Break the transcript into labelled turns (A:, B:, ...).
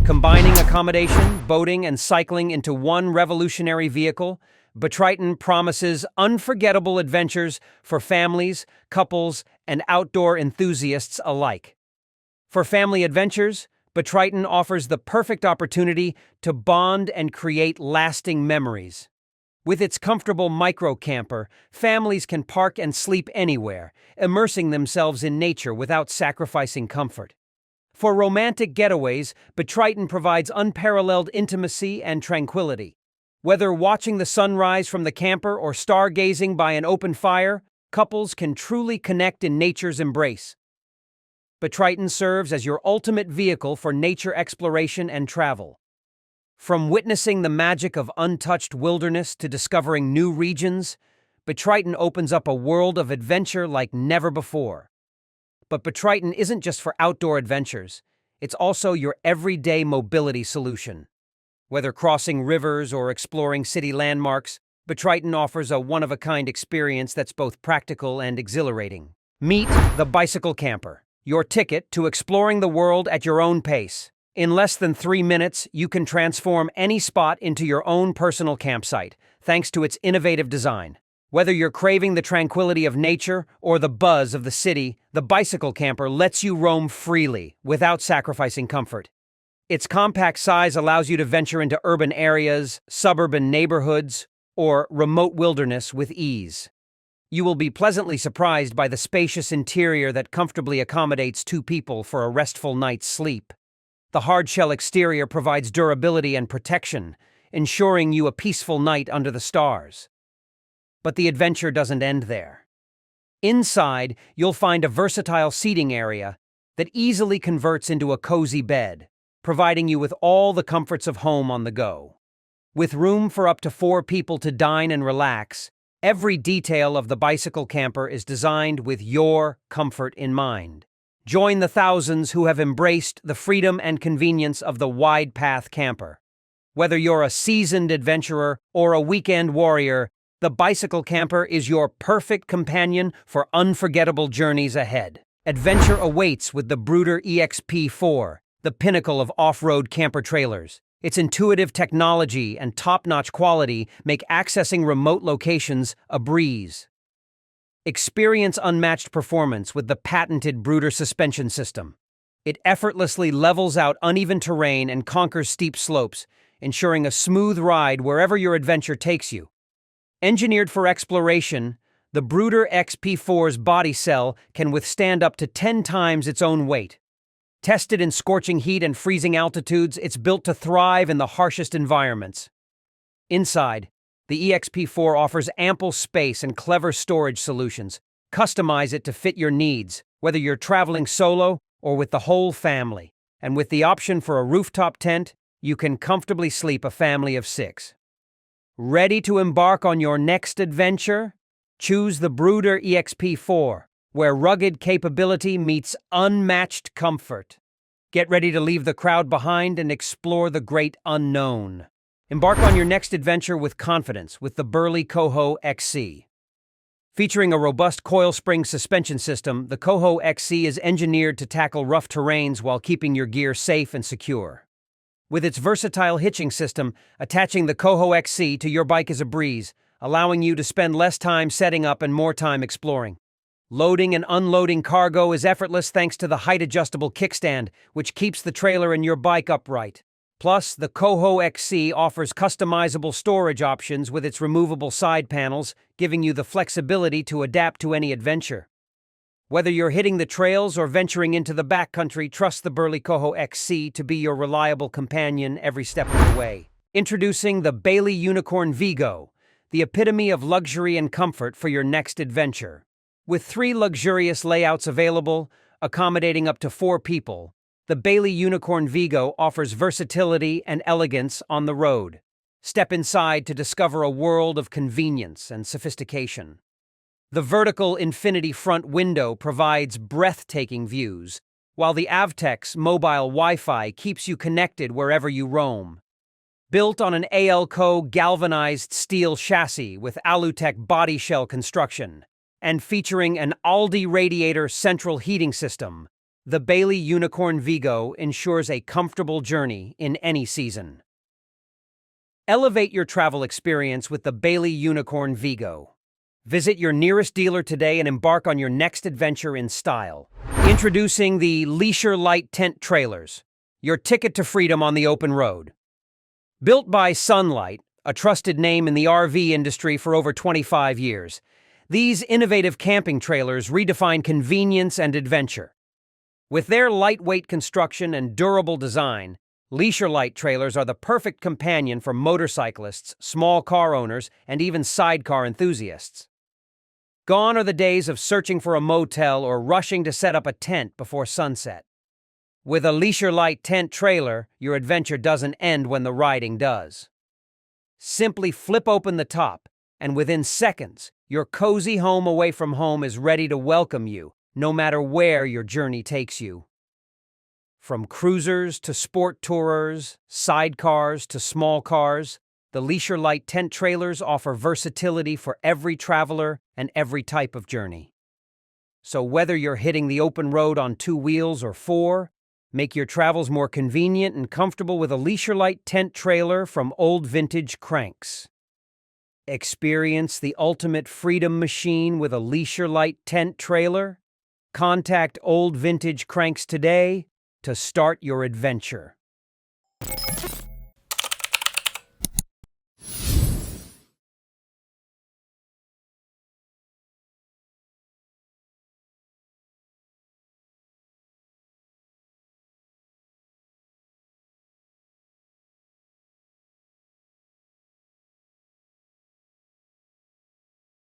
A: Combining accommodation, boating, and cycling into one revolutionary vehicle, Triton promises unforgettable adventures for families, couples, and outdoor enthusiasts alike. For family adventures, Triton offers the perfect opportunity to bond and create lasting memories. With its comfortable micro-camper, families can park and sleep anywhere, immersing themselves in nature without sacrificing comfort. For romantic getaways, Triton provides unparalleled intimacy and tranquility. Whether watching the sunrise from the camper or stargazing by an open fire, couples can truly connect in nature's embrace. Triton serves as your ultimate vehicle for nature exploration and travel. From witnessing the magic of untouched wilderness to discovering new regions, Triton opens up a world of adventure like never before. But Triton isn't just for outdoor adventures, it's also your everyday mobility solution. Whether crossing rivers or exploring city landmarks, Triton offers a one-of-a-kind experience that's both practical and exhilarating. Meet the bicycle camper, your ticket to exploring the world at your own pace. In less than 3 minutes, you can transform any spot into your own personal campsite, thanks to its innovative design. Whether you're craving the tranquility of nature or the buzz of the city, the bicycle camper lets you roam freely without sacrificing comfort. Its compact size allows you to venture into urban areas, suburban neighborhoods, or remote wilderness with ease. You will be pleasantly surprised by the spacious interior that comfortably accommodates 2 people for a restful night's sleep. The hard-shell exterior provides durability and protection, ensuring you a peaceful night under the stars. But the adventure doesn't end there. Inside, you'll find a versatile seating area that easily converts into a cozy bed, providing you with all the comforts of home on the go. With room for up to 4 people to dine and relax, every detail of the bicycle camper is designed with your comfort in mind. Join the thousands who have embraced the freedom and convenience of the wide path camper. Whether you're a seasoned adventurer or a weekend warrior, the bicycle camper is your perfect companion for unforgettable journeys ahead. Adventure awaits with the Brooder EXP4, the pinnacle of off-road camper trailers. Its intuitive technology and top-notch quality make accessing remote locations a breeze. Experience unmatched performance with the patented Brooder suspension system. It effortlessly levels out uneven terrain and conquers steep slopes, ensuring a smooth ride wherever your adventure takes you. Engineered for exploration, the Brooder XP4's body cell can withstand up to 10 times its own weight. Tested in scorching heat and freezing altitudes, it's built to thrive in the harshest environments. Inside, the EXP4 offers ample space and clever storage solutions. Customize it to fit your needs, whether you're traveling solo or with the whole family. And with the option for a rooftop tent, you can comfortably sleep a family of 6. Ready to embark on your next adventure? Choose the Brooder EXP4, where rugged capability meets unmatched comfort. Get ready to leave the crowd behind and explore the great unknown. Embark on your next adventure with confidence with the burly Coho XC. Featuring a robust coil spring suspension system, the Coho XC is engineered to tackle rough terrains while keeping your gear safe and secure. With its versatile hitching system, attaching the Coho XC to your bike is a breeze, allowing you to spend less time setting up and more time exploring. Loading and unloading cargo is effortless thanks to the height-adjustable kickstand, which keeps the trailer and your bike upright. Plus, the Coho XC offers customizable storage options with its removable side panels, giving you the flexibility to adapt to any adventure. Whether you're hitting the trails or venturing into the backcountry, trust the burly Coho XC to be your reliable companion every step of the way. Introducing the Bailey Unicorn Vigo, the epitome of luxury and comfort for your next adventure. With 3 luxurious layouts available, accommodating up to 4 people, the Bailey Unicorn Vigo offers versatility and elegance on the road. Step inside to discover a world of convenience and sophistication. The vertical infinity front window provides breathtaking views, while the Avtex's mobile Wi-Fi keeps you connected wherever you roam. Built on an ALCO galvanized steel chassis with Alutech body shell construction, and featuring an Aldi radiator central heating system, The Bailey Unicorn Vigo ensures a comfortable journey in any season. Elevate your travel experience with the Bailey Unicorn Vigo. Visit your nearest dealer today and embark on your next adventure in style. Introducing the Leisure Light Tent Trailers, your ticket to freedom on the open road. Built by Sunlight, a trusted name in the RV industry for over 25 years, these innovative camping trailers redefine convenience and adventure. With their lightweight construction and durable design, Leisure Light trailers are the perfect companion for motorcyclists, small car owners, and even sidecar enthusiasts. Gone are the days of searching for a motel or rushing to set up a tent before sunset. With a Leisure Light tent trailer, your adventure doesn't end when the riding does. Simply flip open the top, and within seconds, your cozy home away from home is ready to welcome you, no matter where your journey takes you. From cruisers to sport tourers, sidecars to small cars, the Leisure Light tent trailers offer versatility for every traveler and every type of journey. So whether you're hitting the open road on 2 wheels or 4, make your travels more convenient and comfortable with a Leisure Light tent trailer from Old Vintage Cranks. Experience the ultimate freedom machine with a Leisure Light tent trailer? Contact Old Vintage Cranks today to start your adventure.